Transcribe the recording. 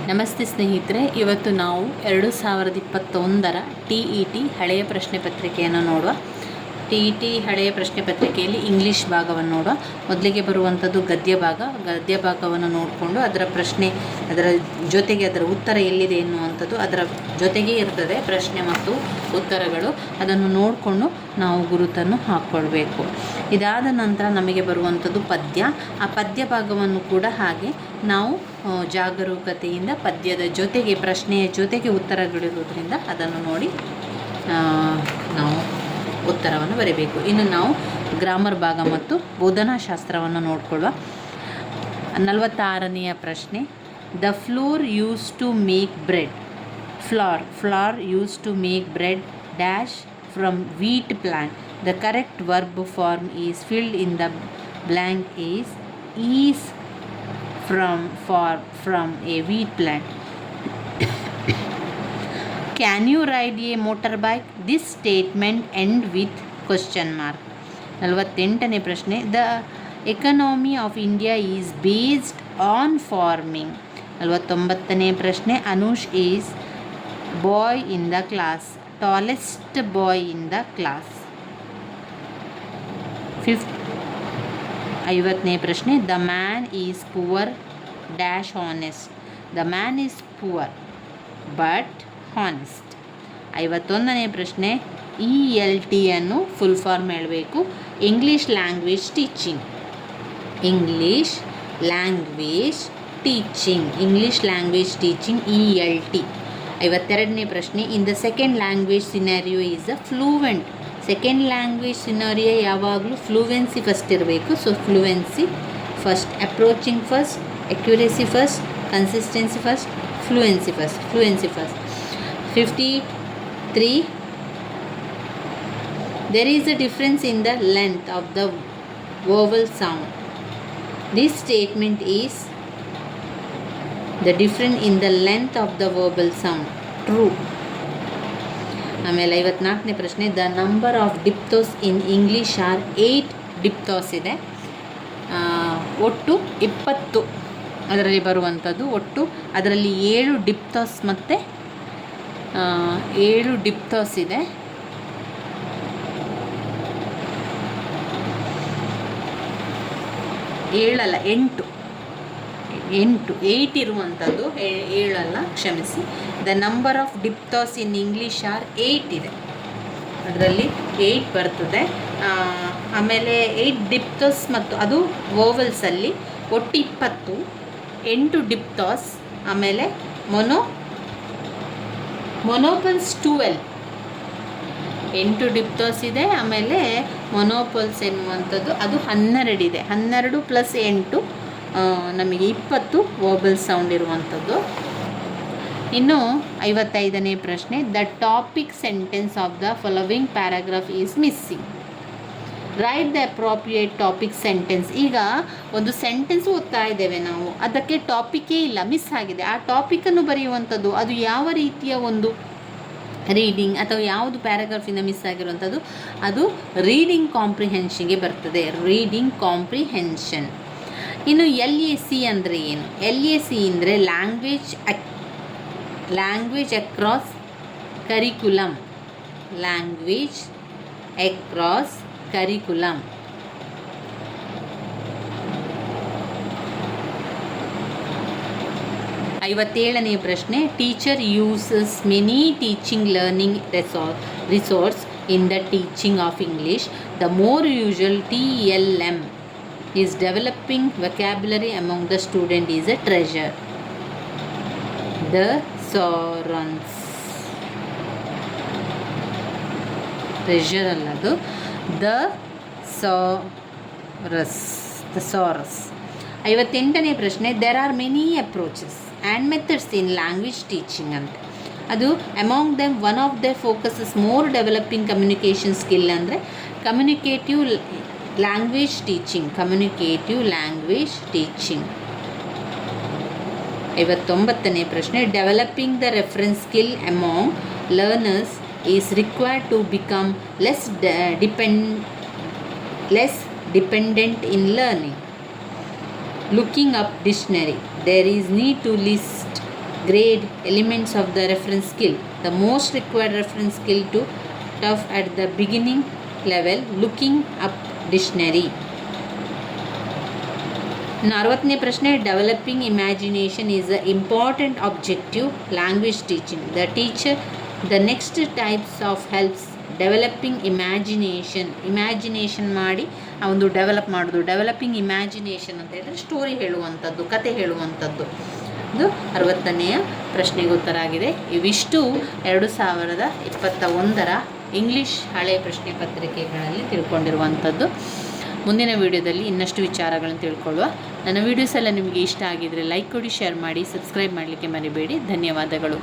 ನಮಸ್ತೆ ಸ್ನೇಹಿತರೆ, ಇವತ್ತು ನಾವು 2021ರ TET ಹಳೆಯ ಪ್ರಶ್ನೆ ಪತ್ರಿಕೆಯನ್ನು ನೋಡುವ. TET ಹಳೆಯ ಪ್ರಶ್ನೆ ಪತ್ರಿಕೆಯಲ್ಲಿ ಇಂಗ್ಲೀಷ್ ಭಾಗವನ್ನು ನೋಡುವ. ಮೊದಲಿಗೆ ಬರುವಂಥದ್ದು ಗದ್ಯ ಭಾಗವನ್ನು ನೋಡಿಕೊಂಡು ಅದರ ಪ್ರಶ್ನೆ, ಅದರ ಜೊತೆಗೆ ಅದರ ಉತ್ತರ ಎಲ್ಲಿದೆ ಎನ್ನುವಂಥದ್ದು ಅದರ ಜೊತೆಗೆ ಇರ್ತದೆ. ಪ್ರಶ್ನೆ ಮತ್ತು ಉತ್ತರಗಳು ಅದನ್ನು ನೋಡಿಕೊಂಡು ನಾವು ಗುರುತನ್ನು ಹಾಕ್ಕೊಳ್ಬೇಕು. ಇದಾದ ನಂತರ ನಮಗೆ ಬರುವಂಥದ್ದು ಪದ್ಯ. ಆ ಪದ್ಯ ಭಾಗವನ್ನು ಕೂಡ ಹಾಗೆ ನಾವು ಜಾಗರೂಕತೆಯಿಂದ ಪದ್ಯದ ಜೊತೆಗೆ ಪ್ರಶ್ನೆಯ ಜೊತೆಗೆ ಉತ್ತರಗಳಿರುವುದರಿಂದ ಅದನ್ನು ನೋಡಿ ನಾವು ಉತ್ತರವನ್ನು ಬರೀಬೇಕು. ಇನ್ನು ನಾವು ಗ್ರಾಮರ್ ಭಾಗ ಮತ್ತು ಬೋಧನಾಶಾಸ್ತ್ರವನ್ನು ನೋಡಿಕೊಳ್ಳುವ. 46ನೆಯ ಪ್ರಶ್ನೆ, the flour use to make bread. Flour use to make bread dash from wheat plant. The correct verb form is filled in the blank is from a wheat plant. Can you ride a motorbike? This statement end with question mark. 48ನೇ ಪ್ರಶ್ನೆ, the economy of India is based on farming. 49ನೇ ಪ್ರಶ್ನೆ, Anush is boy in the class, tallest boy in the class. 50ನೇ ಪ್ರಶ್ನೆ, the man is poor dash honest. The man is poor but honest. 51ನೇ ಪ್ರಶ್ನೆ, ELT ಅನ್ನು full form ಹೇಳಬೇಕು. English language teaching. ELT. 52ನೇ ಪ್ರಶ್ನೆ, in the second language scenario is a ಫ್ಲೂವೆಂಟ್. Second language scenario ಯಾವಾಗಲೂ ಫ್ಲೂವೆನ್ಸಿ first ಇರಬೇಕು. So ಫ್ಲೂವೆನ್ಸಿ first, approaching first, accuracy first, consistency first, ಫ್ಲೂವೆನ್ಸಿ first. 53, there is a difference in the length of the vowel sound. This statement is the difference in the length of the vowel sound. True. ಆಮೇಲೆ 54ನೇ ಪ್ರಶ್ನೆ, the number of diphthongs in English are 8 diphthongs ಇದೆ. ಒಟ್ಟು 20 ಅದರಲ್ಲಿ ಬರುವಂಥದ್ದು. ಒಟ್ಟು ಅದರಲ್ಲಿ 7 ಡಿಪ್ತೋಸ್ ಮತ್ತು 7 ಡಿಪ್ತೋಸ್ ಇದೆ. ಏಯ್ಟ್ ಇರುವಂಥದ್ದು, 7 ಕ್ಷಮಿಸಿ. The number of diphthongs in English are 8 ಇದೆ. ಅದರಲ್ಲಿ 8 ಬರ್ತದೆ. ಆಮೇಲೆ 8 ಡಿಪ್ತೋಸ್ ಮತ್ತು ಅದು ವೋವಲ್ಸಲ್ಲಿ ಒಟ್ಟು 20, 8 ಡಿಪ್ತೋಸ್, ಆಮೇಲೆ ಮೊನೋಪಲ್ಸ್ 12, 8 ಡಿಪ್ತೋಸ್ ಇದೆ. ಆಮೇಲೆ ಮೊನೋಪಲ್ಸ್ ಎನ್ನುವಂಥದ್ದು ಅದು 12 ಇದೆ. 12 + 8 ನಮಗೆ 20 ವೋಬಲ್ ಸೌಂಡ್ ಇರುವಂಥದ್ದು. ಇನ್ನು 55ನೇ ಪ್ರಶ್ನೆ, the topic sentence of the following paragraph is missing. Right the appropriate topic sentence. ಈಗ ಒಂದು ಸೆಂಟೆನ್ಸ್ ಓದ್ತಾ ಇದ್ದೇವೆ ನಾವು, ಅದಕ್ಕೆ ಟಾಪಿಕೇ ಇಲ್ಲ, ಮಿಸ್ ಆಗಿದೆ. ಆ ಟಾಪಿಕನ್ನು ಬರೆಯುವಂಥದ್ದು ಅದು ಯಾವ ರೀತಿಯ ಒಂದು ರೀಡಿಂಗ್ ಅಥವಾ ಯಾವುದು ಪ್ಯಾರಾಗ್ರಾಫಿಂದ ಮಿಸ್ ಆಗಿರುವಂಥದ್ದು ಅದು ರೀಡಿಂಗ್ ಕಾಂಪ್ರಿಹೆನ್ಷನ್ಗೆ ಬರ್ತದೆ. Reading comprehension. ಇನ್ನು LAC ಅಂದರೆ ಏನು? LAC ಅಂದರೆ ಲ್ಯಾಂಗ್ವೇಜ್ ಅಕ್ರಾಸ್ ಕರಿಕ್ಯುಲಮ್. 57ನೇ ಪ್ರಶ್ನೆ, teacher uses many teaching learning resource in the teaching of English. The more usual TLM is developing vocabulary among the student is a treasure. The Thesaurus. Treasure alladu, the Thesaurus. 58ನೇ ಪ್ರಶ್ನೆ, there are many approaches and methods in language teaching ಅಂತ. ಅದು among them one of their focuses more developing communication skill ಅಂದರೆ communicative language teaching. 59ನೇ ಪ್ರಶ್ನೆ, developing the reference skill among learners is required to become less dependent in learning. Looking up dictionary, there is need to list grade elements of the reference skill. The most required reference skill to tough at the beginning level, looking up dictionary. ಇನ್ನು 60ನೇ ಪ್ರಶ್ನೆ, developing imagination is a important objective language teaching. The teacher the next types of helps developing imagination ಮಾಡಿ ಆ ಒಂದು develop ಮಾಡೋದು. Developing imagination ಅಂತ ಹೇಳಿದ್ರೆ story ಹೇಳುವಂಥದ್ದು, ಕತೆ ಹೇಳುವಂಥದ್ದು. ಇದು 60ನೆಯ ಪ್ರಶ್ನೆಗೆ ಉತ್ತರ ಆಗಿದೆ. ಇವಿಷ್ಟು 2021ರ ಇಂಗ್ಲೀಷ್ ಹಳೆ ಪ್ರಶ್ನೆ ಪತ್ರಿಕೆಗಳಲ್ಲಿ ತಿಳ್ಕೊಂಡಿರುವಂಥದ್ದು. ಮುಂದಿನ ವೀಡಿಯೋದಲ್ಲಿ ಇನ್ನಷ್ಟು ವಿಚಾರಗಳನ್ನು ತಿಳ್ಕೊಳ್ಳುವ. ನನ್ನ ವೀಡಿಯೋಸ್ ಎಲ್ಲ ನಿಮಗೆ ಇಷ್ಟ ಆಗಿದ್ದರೆ ಲೈಕ್ ಕೊಡಿ, ಶೇರ್ ಮಾಡಿ, ಸಬ್ಸ್ಕ್ರೈಬ್ ಮಾಡಲಿಕ್ಕೆ ಮರಿಬೇಡಿ. ಧನ್ಯವಾದಗಳು.